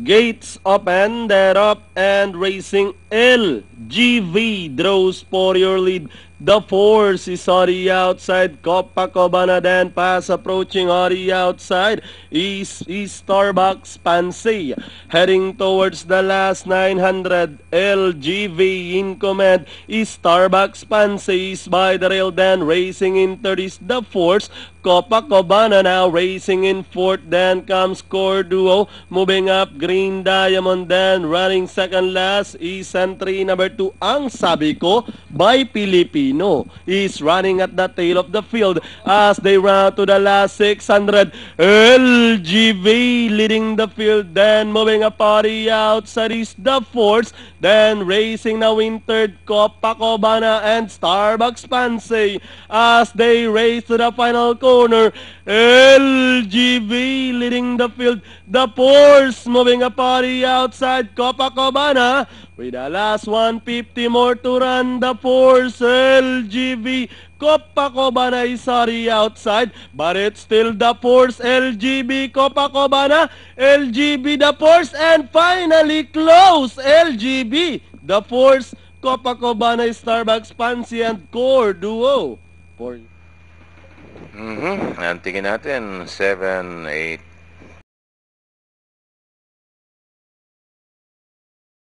Gates open, they're up and racing. LGV draws for your lead. The force is Ori outside. Copacabana then pass approaching Ori outside. Is Starbucks Pansy heading towards the last 900. LGV in command. Is Starbucks Pansy is by the rail then racing in third is the force. Copacabana now racing in fourth. Then comes Core Duo moving up. Green Diamond then running second last is entry number 2 ang sabi ko by Filipino is running at the tail of the field as they run to the last 600. LGV leading the field then moving up party outside is the force then racing now in third Copacabana and Starbucks Pansy as they race to the final corner. LGV leading the field. The force moving a party outside Copacabana with the last 150 more to run. The force LGV. Copacabana is sorry outside, but it's still the force LGB Copacabana. LGB the force and finally close LGB the force Copacabana Starbucks Pansy and Core Duo. For Tingin natin 7, 8,